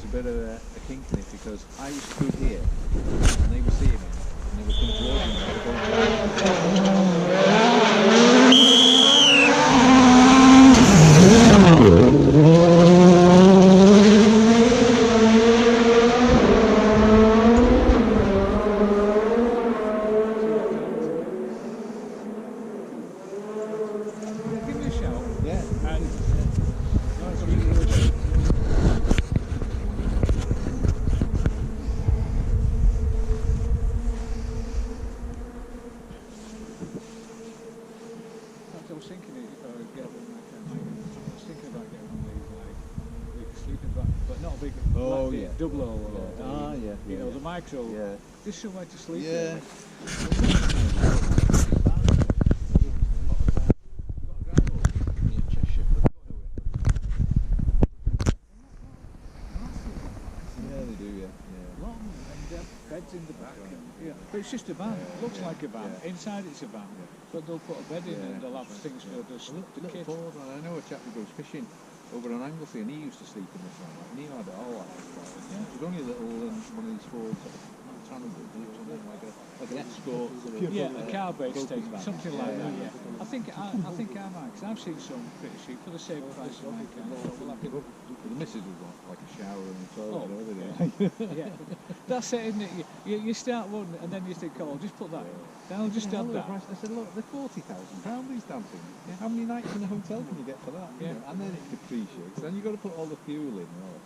a bit of a kink in it because I was stood here and they were seeing it and they were coming towards me and I was Give me a shout. yeah. And I was thinking if I would get one like I was thinking about getting one of these like sleeping bag, but not a big Oh, like yeah. double O or Yeah, you know the micro. yeah. Just somewhere to sleep. Yeah. In. Yeah, they do, yeah. Long and beds in the back. Yeah, but it's just a van. Looks like a van. Yeah. Inside it's a van. But they'll put a bed in and they'll have things for the kit. Little Ford, I know a chap who goes fishing over on Anglesey and he used to sleep in this one, and he had it all like this. Yeah. It was only a little one of these Fords, something like an escort. Sort of, Yeah, a car-based thing, van. something like that. Yeah, I think I might, because I've seen some pretty cheap for the same price as my car. So like The missus would want like a shower and a toilet Oh, over there. yeah, that's it, isn't it? You start one and then you think, oh, I'll just put that in. Then I'll just have that. I said, look, they're £40,000 these damn things. Yeah. How many nights in a hotel can you get for that? Yeah. You know? And then it depreciates. Then you've got to put all the fuel in. Oh,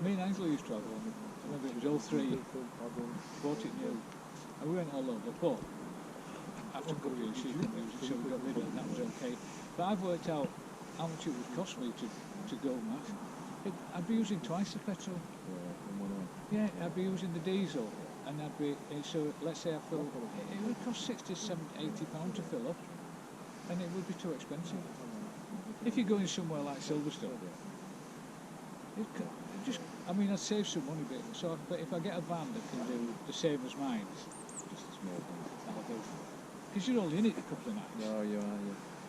Me and Angela used to travel on it. I remember it was 03, bought it new, and we went all over, but after a couple of years she couldn't use it, so we got rid of it and that was okay. But I've worked out how much it would cost me to go that. I'd be using twice the petrol. Yeah, I'd be using the diesel, and I'd be, so let's say I fill, it would cost 60, 70, 80 pounds to fill up, and it would be too expensive. If you're going somewhere like Silverstone, I mean, I'd save some money, but if I get a van that can do the same as mine, Just a small thing. that'll do. Because you're only in it a couple of nights. No, you are,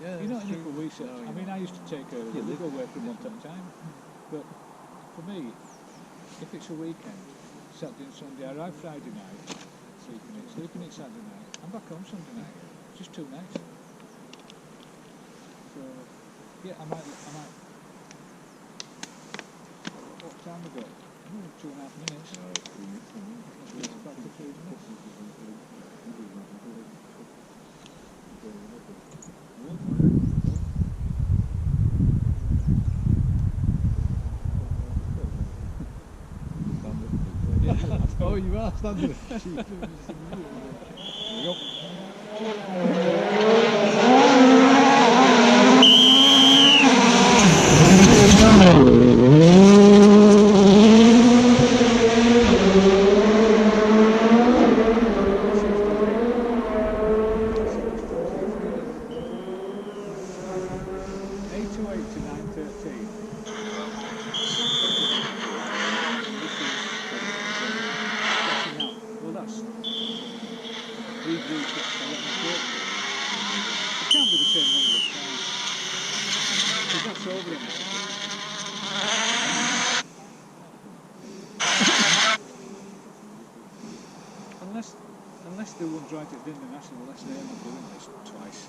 yeah. You're not in it for weeks. No, I mean, I used to take her, we go away for a month at a time. But for me, if it's a weekend, Saturday and Sunday, I arrive Friday night, sleeping it Saturday night, I'm back home Sunday night. Just 2 nights. So, yeah, I might. What time we got? 2.5 minutes. It's back to 3 minutes. Oh, you are standing. There you go. Unless the ones right at the international, unless they're not doing this twice.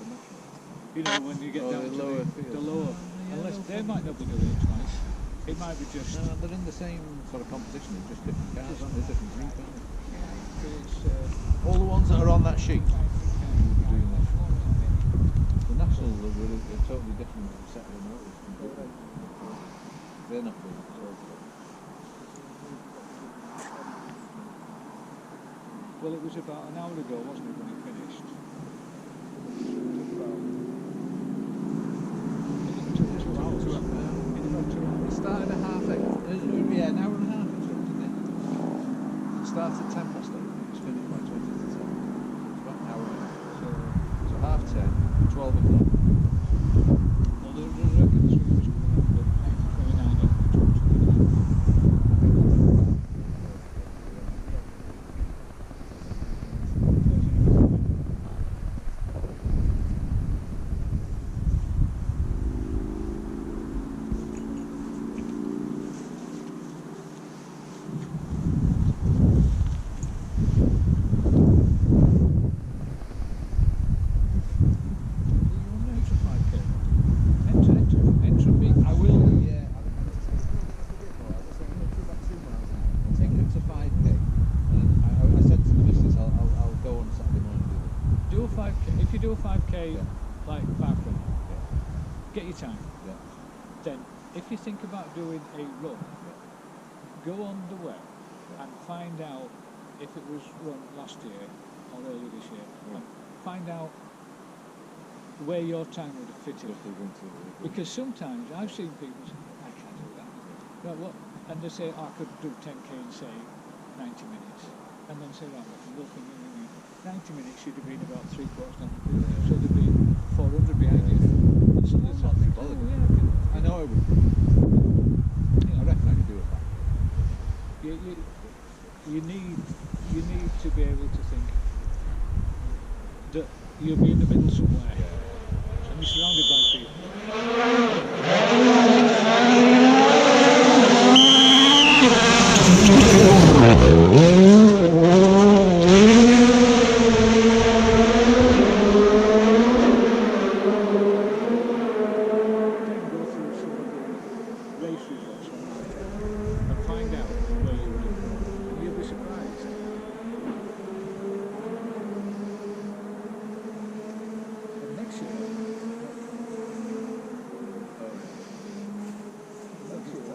You know, when you get down to the lower, unless they might not be doing it twice. It might be just. No, they're in the same sort of competition, they're just different cars, aren't they? Different group, aren't they? All the ones that are on that sheet doing that. The National are a totally different set of motors completely. They're not doing it. Well, it was about an hour ago, wasn't it, when it finished? It started at 8:30. Yeah, an hour and a half or something, didn't it? It started at 10 past 8. It was finished by 20 to 10. It's about an hour and a half. So 10:30, 12 o'clock. Well, the reckon the street was coming up at 29 up. do a 5k Yeah. like parkrun, get your time. Yeah. Then, if you think about doing a run, go on the web and find out if it was run last year or earlier this year, and find out where your time would have fitted. Because sometimes I've seen people say, I can't do that. Right, what? And they say, I could do 10k in, say, 90 minutes. And then say, right, look, 90 minutes should have been about 3/4 down the field. So there'd be 400 behind you. And so there's Not too bothered. I know I would. I reckon I could do it back. You need to be able to think that you'll be in the middle somewhere. And you're surrounded by people. Go through some of the race results online and find out where you would have gone. And you'll be surprised. And next year,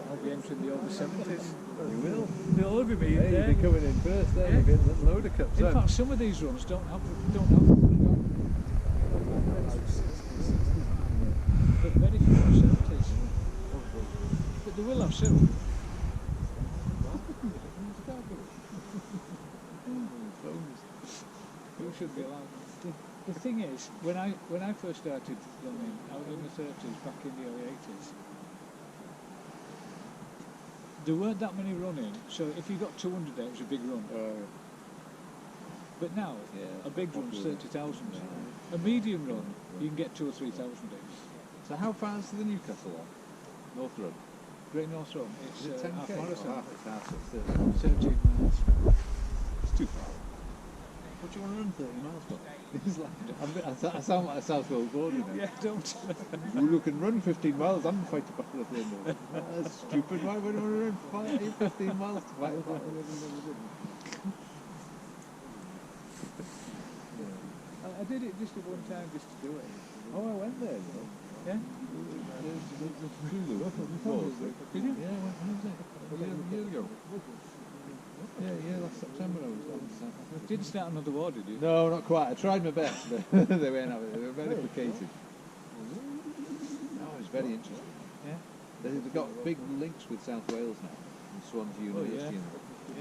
I'll be entering the over 70s. You will. They'll all be me Hey, there. you'll be coming in first there. Yeah. You'll get a load of cups. In fact, some of these runs don't have. But very few have 70s. But they will have soon. Who should be allowed? The thing is, when I first started running, I was in the 30s, back in the early 80s. There weren't that many running, so if you got 200 there, it was a big run. But now, a big run's 30,000. A medium run, you can get 2,000 or 3,000 in. So how far is the Newcastle one? North Road? Great North Run, it's Is it 10k? half marathon. It's half, so it's 13 miles. It's too far. What do you want to run 30 miles for? It's like, I sound like a South Wales border now. Yeah, don't. You can run 15 miles and fight a battle at the end of it. That's stupid. Why would you run 15 miles to fight a battle? I did it just at one time, just to do it. Oh, I went there, you know. Yeah? The Zulu. Did you? Yeah, when was it? A year ago. Yeah, last September I was there. Didn't start another war, did you? No, not quite. I tried my best, but they weren't having it. They were very placated. No, it was very interesting. Yeah? They've got big links with South Wales now, and Swansea University.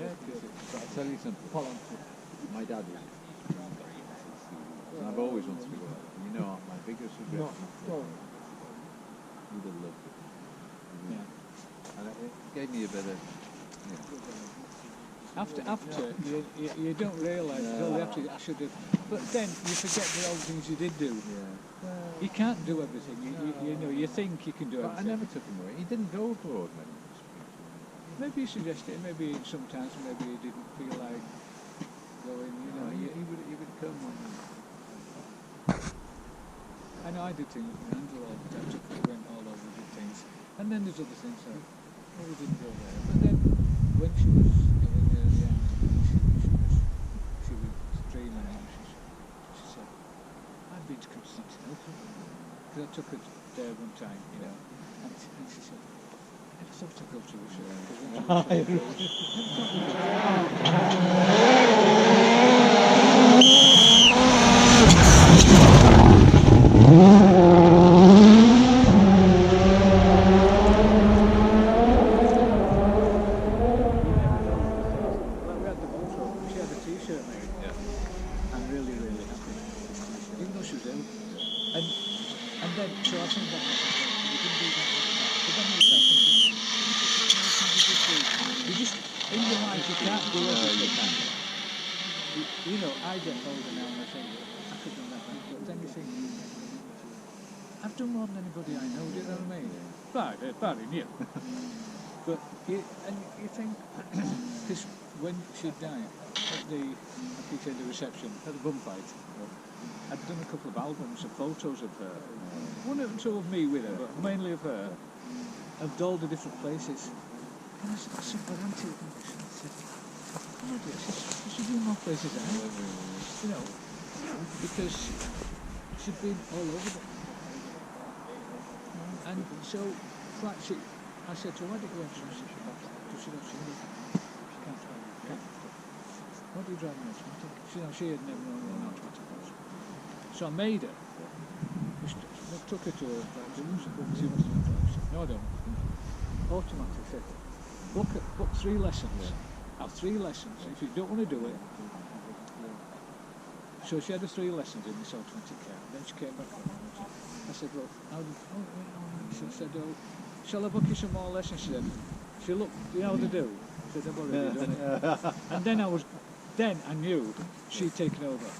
Yeah. But I'll tell you something. My dad was. And I've always wanted to go there. You know, my biggest regret. Would have loved it. Yeah. And it gave me a bit of. After you don't realise it. Oh, I should have. But then you forget the old things you did do. Yeah. You can't do everything. You know, you think you can do But I everything. never took him away. He didn't go abroad many years. Maybe you suggested it. Maybe sometimes maybe you didn't feel like going. You know, He would come on. I know I did things with Angela all the time. I went all over, did things. And then there's other things like, oh, we didn't go there. But then, when she was getting near the end, she was dreaming and she said, I've been to Constantinople. Because I took her there one time, you know. And she said, I never thought I'd go to Russia. She had a t-shirt made. Yeah. I'm really, really happy. Even though she was ill. And then, so I think that we didn't do that. But then we start thinking, you just, in your life, you can't do everything. You know, I get older now and I think, I could have done that. But then you think, I've done more than anybody I know, do you know what I mean? Barring you. But you think, because when she died, at the reception, at the bum fight, I'd done a couple of albums of photos of her. One or two of me with her, but mainly of her, of all the different places. And I said, super auntie. I said, oh dear, she should be in more places, you know, because she'd been all over it. And so, like I said to her, why did you enter? She said, because she don't see it. She can't drive it. Why do you drive an automatic? She had never known what an automatic was. So I made her. I took her to her drive. She wants to drive. She said, no, I don't. Automatic. Said, book 3 lessons. Have 3 lessons. If you don't want to do it. So she had her 3 lessons in this automatic car. Then she came back home. I said, well, she said, oh, shall I book you some more lessons? She said, look, do you know what to do? I said, I've already done it. And then I knew she'd taken over,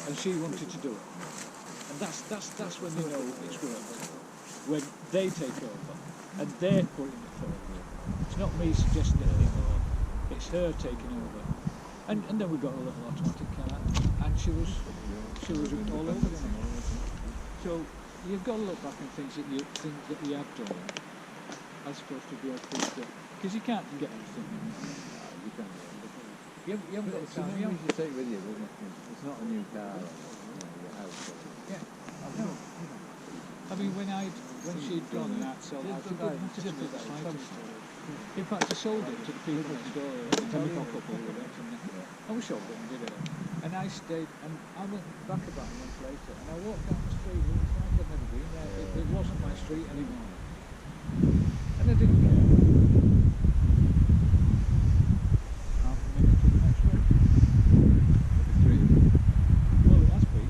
and she wanted to do it. And that's when you know it's worked. When they take over, and they're putting it forward. It's not me suggesting it anymore, it's her taking over. And then we got a little automatic car, and she was all over it. So you've got to look back at things that you have done, as opposed to be able to, because you can't get everything. You can't. You haven't got It's time. something you take with you, isn't it? It's not a new car, your house. Yeah. No. I mean, when she'd gone and that sold out, it didn't look exciting. In fact, I sold it to the people next door, the telephone couple who went in there. I was sold it and did it. And I stayed, and I went back about a month later, and I walked down the street, and it's like I'd never been there. It wasn't my street anymore. And I didn't care. Half a minute to the next one. Well, it has been.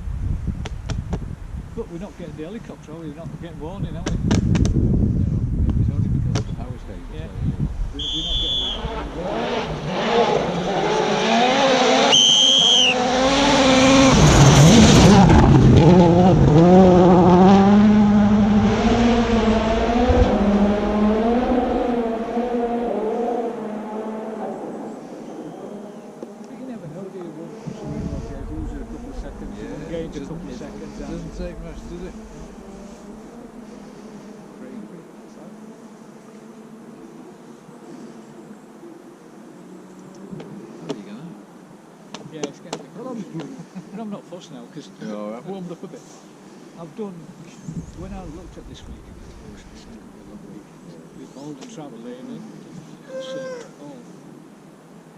But we're not getting the helicopter, are we? We're not getting warning, are we? No, it's only because of the power station. Yeah. So, We're not getting you never know, do you? Lose it a couple of seconds, gain a couple of seconds. It doesn't take much, does it? Yeah, it's getting a bit cold. But I'm not fussed now because No, I've warmed up a bit. I've done, when I looked at this week, it's going to be a long week. We've all the travel lately.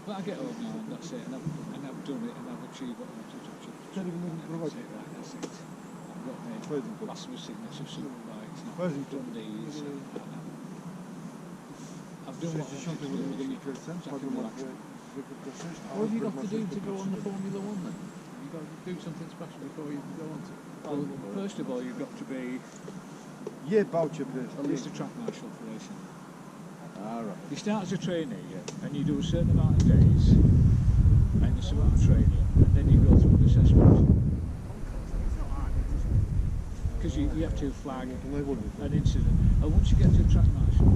But I get home now and that's it. And I've done it and I've achieved what I wanted to achieve. That's it, right, that's it. I've got my massive signature superbikes. I've done these. I've done what I wanted to do. So I can relax. What have you got to do to go on the Formula One then? You've got to do something special before you go on to it. Well, first of all, you've got to be at least a track marshal for racing. Ah, right. You start as a trainee, and you do a certain amount of days, and a certain amount of training, and then you go through an assessment. Because you have to flag an incident. And once you get to a track marshal,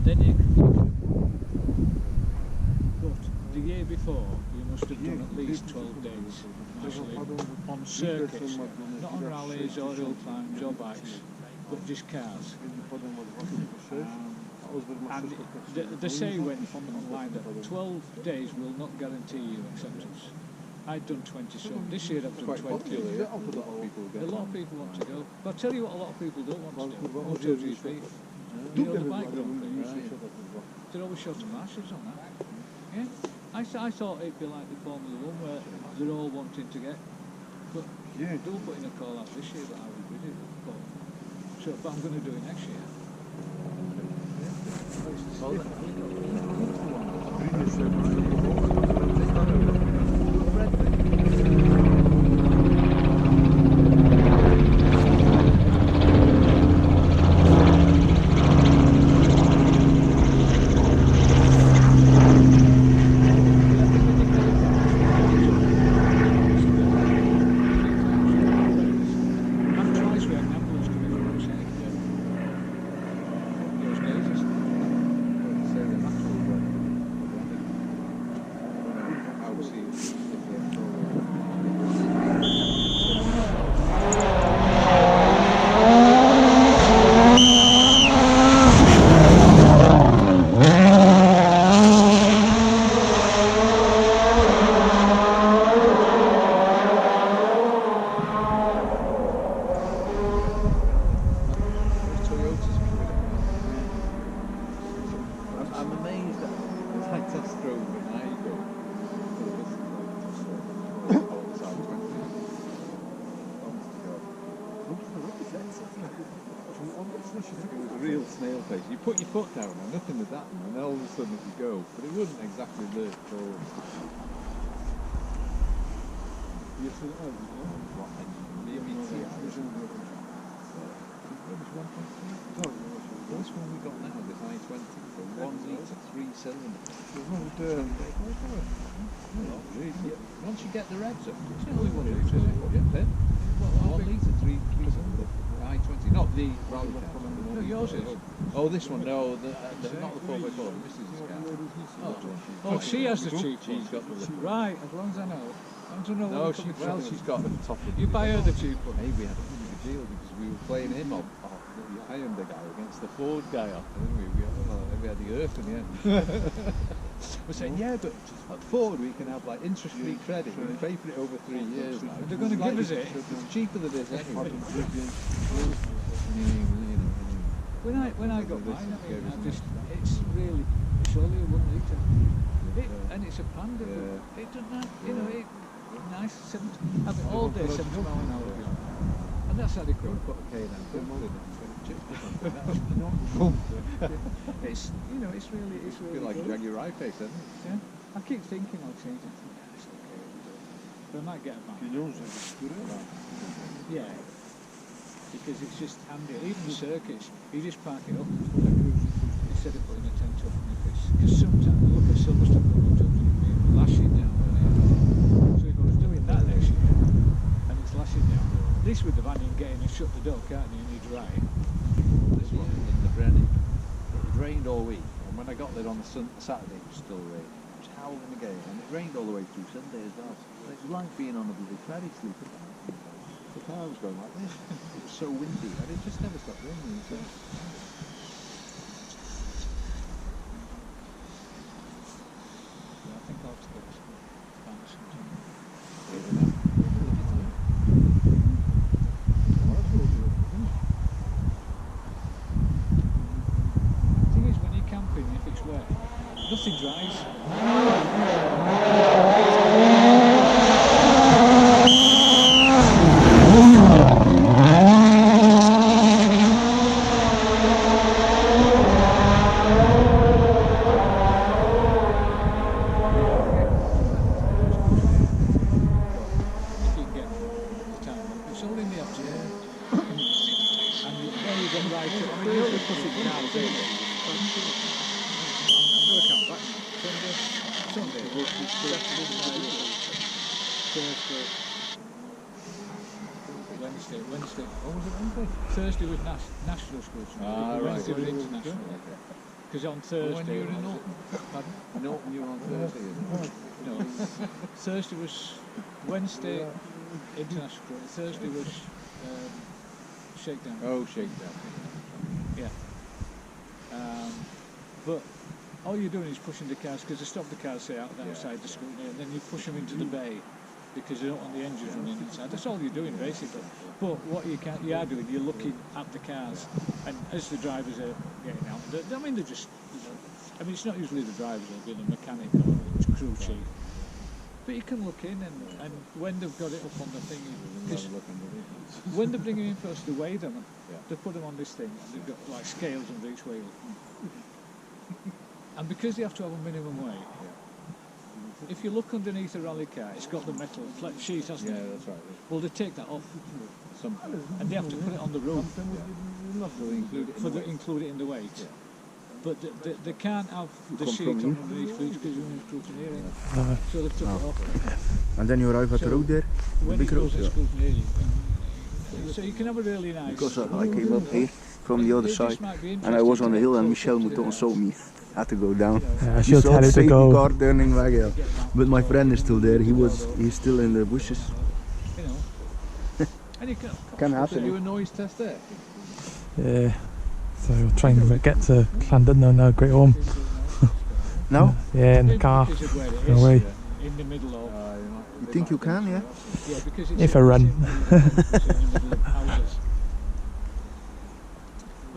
then you can. But the year before, you must have done at least 12 days marshalling on circuits, not on rallies or hill climbs or bikes, but just cars. And they say when online that 12 days will not guarantee you acceptance. I'd done 20 some. This year I've done 20. A lot of people want to go. But I'll tell you what a lot of people don't want to do. MotoGP. You know, the bike Grand Prix. They're always short of marshals on that. Yeah. I thought it'd be like the Formula One where they're all wanting to get. But they were putting a call out this year that I would really but I'm going to do it next year. drove an Igo on the side 20. It was a real snail pace. You put your foot down and nothing would happen, and then all of a sudden it would go, but it wouldn't exactly lurch forward. You feel it over, This one we got now, this I-20, the 1 litre 3-cylinder. Once you get the revs up, it's only 1 litre, isn't it? Yeah, then. 1 litre 3-cylinder. I-20, not the rally car. No, yours is. Oh, this one, no, not the 4x4, this is his car. Oh, she has the cheap She's one. got the little. Right, as long as I know. I don't know No, what she's got the top of You buy her the cheap one. Hey, we had a good deal because we were playing him off the Hyundai guy against the Ford guy off, didn't we? We had the earth in the end. We're saying, yeah, but at Ford we can have like interest-free credit. We pay for it over 3 years now. They're going to give us it. It's cheaper than this anyway. When I got mine, I mean, it's only a 1 litre. And it's a Panda. Yeah. It doesn't have, you know, nice, have it all day, 70 miles an hour. And that's adequate. Put a K down. It's, you know, it's really Feel like a good. Jaguar I-Pace, isn't it? Yeah. I keep thinking I'll change it. It's okay. But I might get a van. Yeah. Because it's just handy. Even circuits, you just park it up instead of putting a tent up. Because sometimes I look at Silverstone lashing down. So if I was doing that next year, and it's lashing down, at least with the van you can get in and shut the door, can't you? And you dry. This one in the Brenny, it rained all week, and when I got there on the Saturday, it was still raining. It was howling again, and it rained all the way through Sunday as well. It was like being on a bloody ferry sleeping. The car was going like this. It was so windy, and it just never stopped raining. So. I think I'll have to go to sometime. The thing is, when you're camping, if it's wet, nothing dries. Wednesday. What was it, Wednesday? Thursday with national schools. Wednesday with international. Because on Thursday. When you were in Norton? Pardon? Norton, you were on Thursday, isn't it? No. Thursday was Wednesday international. Thursday was shakedown. Oh, shakedown. Yeah. But all you're doing is pushing the cars, because they stop the cars, say, outside the school, and then you push them into the bay because you don't want the engines running inside. That's all you're doing, basically. But what you are doing, you're looking at the cars, and as the drivers are getting out, they're just, it's not usually the drivers, it'll be the mechanic or the crew chief. But you can look in, and when they've got it up on the thing, when they bring them in first, they weigh them, they put them on this thing, and they've got like scales under each wheel. And because they have to have a minimum weight, if you look underneath a rally car, it's got the metal sheet, hasn't it? Yeah, that's right. Well, they take that off, and they have to put it on the roof include it in the weight. Yeah. But they can't have the sheet on underneath because you're only scrutineering. So they've took it off. And then you arrive at the road there? When it goes to scrutineering. So you can have a really nice... Because I came up here from the other side, and I was on the hill, and Michel Mouton saw me. Had to go down. Yeah, she'll tell you to go. The car turning back, yeah. But my friend is still there. He's still in the bushes. You know. And you Can happen. Do a noise test there? Yeah. So we'll try and get to Crafnant now, Great Orme. No? Yeah, in the car. Go away. In the middle of... You think you can, yeah? Yeah, because it's If I run. in the middle of houses.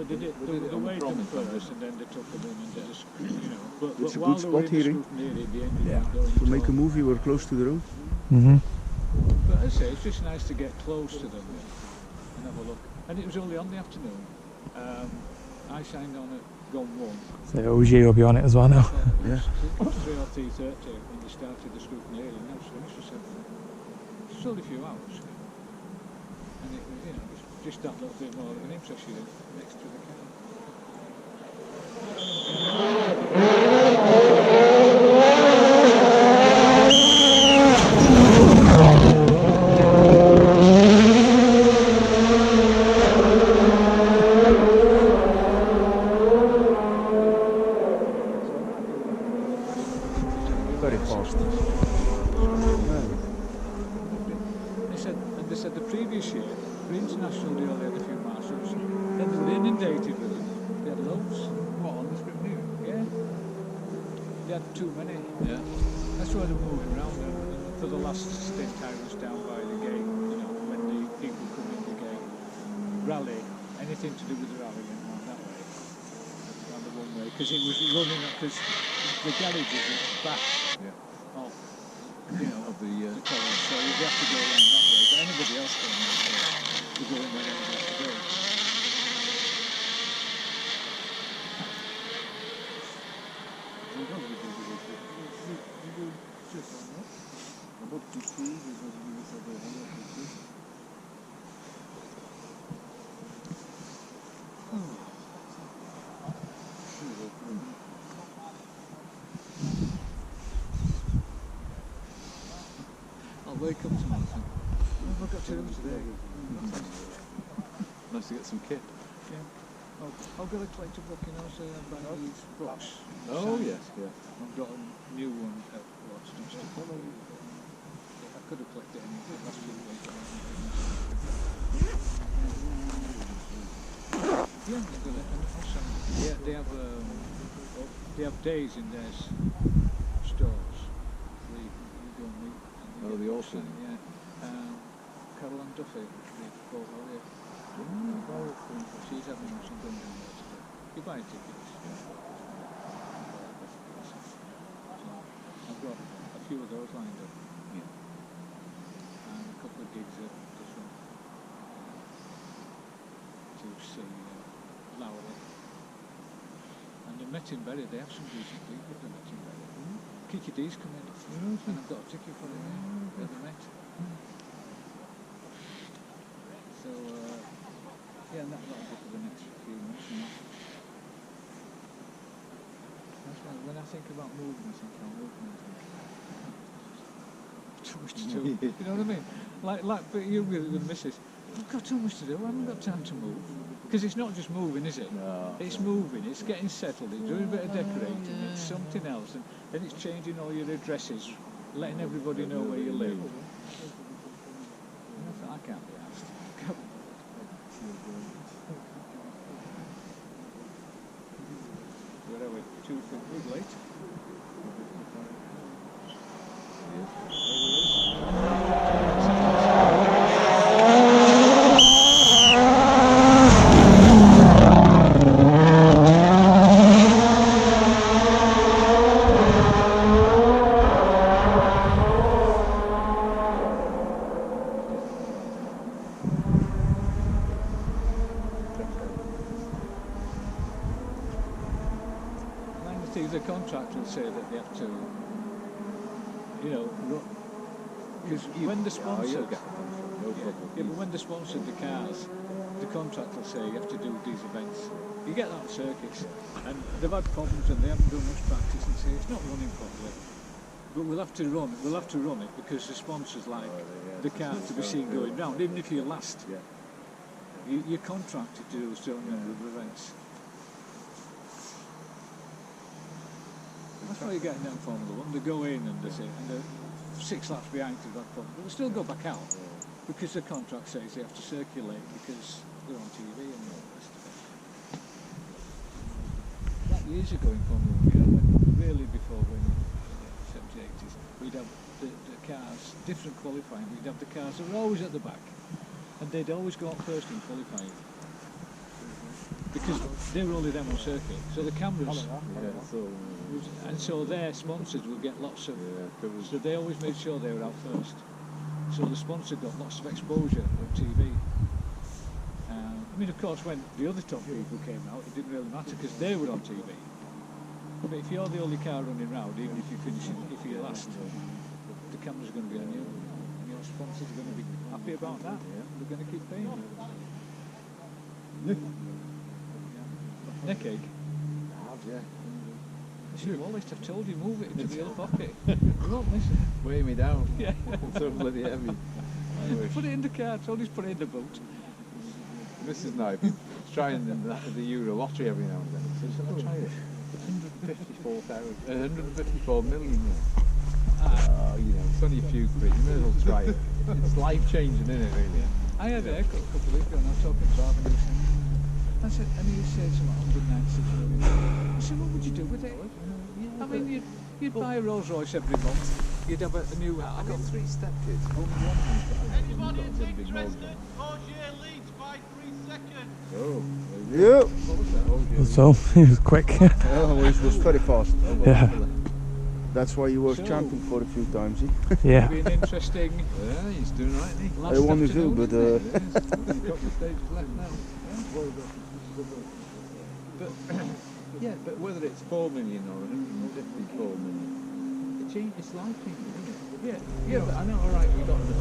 But they did, they weighed them first and then they took them in and did a but It's a while good they were spot in the here, eh? scrutineering, they ended Yeah. up going To make a to- movie, we're close to the road. But as I say, it's just nice to get close to them and have a look. And it was only on the afternoon. I signed on at gone 1. So OG will be on it as well now. Yeah. It was 3 or 3:30 when they started the scrutineering, and that was finished for 7. It's only a few hours. And it was, it's just that little bit more of an interest you next to the car. Very fast. They said the previous year, for International Day, they had a few marshals. Then they were inundated with them. They had loads. What, on the strip new? Yeah. They had too many. Yeah. That's why they were moving around. And for the last stint, I was down by the gate, when the people come in the gate. Rally, anything to do with the rally went on that way. Around the one way. Because it was running up, because the garage is back. Yeah. Off. Of the The college, so you have to go around that way. But anybody else going that way, you go in wherever you have to go. I'll wake up tomorrow. What have I got to do today? nice to get some kit. Yeah. I've got a collector book, so I've got these books. Oh signed. yes, yeah. I've got a new one at Watts and stuff. I could have collected anything. That's really yeah, they've got it. And also, they have days in their stores. You go and meet. Oh, the auction. Yeah. Carol and Duffy, the Paul Hollier. She's having some going down there today. You buy tickets. I've got a few of those lined up. Yeah. And a couple of gigs at different to see Lowry. And the Mettinberry, they have some decent people at the Mettinberry. Kiki D's coming, and I've got a ticket for him at the Met. So, yeah, and that'll be for the next few months. That's why when I think about moving, I think I'll move now. Too much to do. You know what I mean? Like but you with the missus. I've got too much to do. I haven't got time to move. Because it's not just moving, is it? No. It's moving. It's getting settled. It's doing a bit of decorating. It's something else, and then it's changing all your addresses, letting everybody know where you live. I can't be asked. Where are we? 2:50 late. The contract will say that they have to, because when the sponsor, but when they sponsored the cars, the contract will say you have to do these events. You get that on circuits, and they've had problems and they haven't done much practice and say it's not running properly. But we'll have to run it because the sponsors like the car to be seen going round, even if you're last. You're contracted to do a certain number of events. That's why you're getting them Formula 1. They go in and they say, and they're 6 laps behind to that problem. But they still go back out because the contract says they have to circulate because they're on TV and all the rest of it. That years ago in Formula 1, really before when in the 70s, 80s, we'd have the cars, different qualifying, we'd have the cars that were always at the back. And they'd always go out first in qualifying. because they were only them on circuit. So the cameras, Yeah, and so their sponsors will get lots of. covers. So they always made sure they were out first. So the sponsor got lots of exposure on TV. I mean, of course, when the other top people came out, it didn't really matter because they were on TV. But if you're the only car running round, even if you finish, if you're last, the camera's going to be on you, and your sponsors are going to be happy about that. They're going to keep paying you. Neck ache. Yeah. Listen, Wallace, I've told you, move it into the other pocket. You won't listen. Weigh me down. Yeah. It's so bloody heavy. I wish. Put it in the car. Tony's put it in the boot. Mrs. Knight trying the Euro lottery every now and then. So shall I try it? 154 million. You know, it's only a few quid. You may as well try it. It's life changing, isn't it? Really. I had a haircut a couple of weeks ago, and I was talking to Arvin, and he said something 196 million. I said, what would you do with it? I mean, you'd buy a Rolls Royce every month. You'd have a new house. I've got 3 stepkids. Anybody interested? Ogier leads by 3 seconds. Oh, Yeah. what was that? Oh, yeah. So he was quick. Oh, he was very fast. Yeah. That's why he was So- champion for a few times. Yeah. Been interesting. Yeah, he's doing right, isn't he? Last I wonder who, afternoon, but He's got the stages left now. But yeah, but whether it's 4 million or 154 million, it's life changing, isn't it? Yeah, But I know, all right, we got the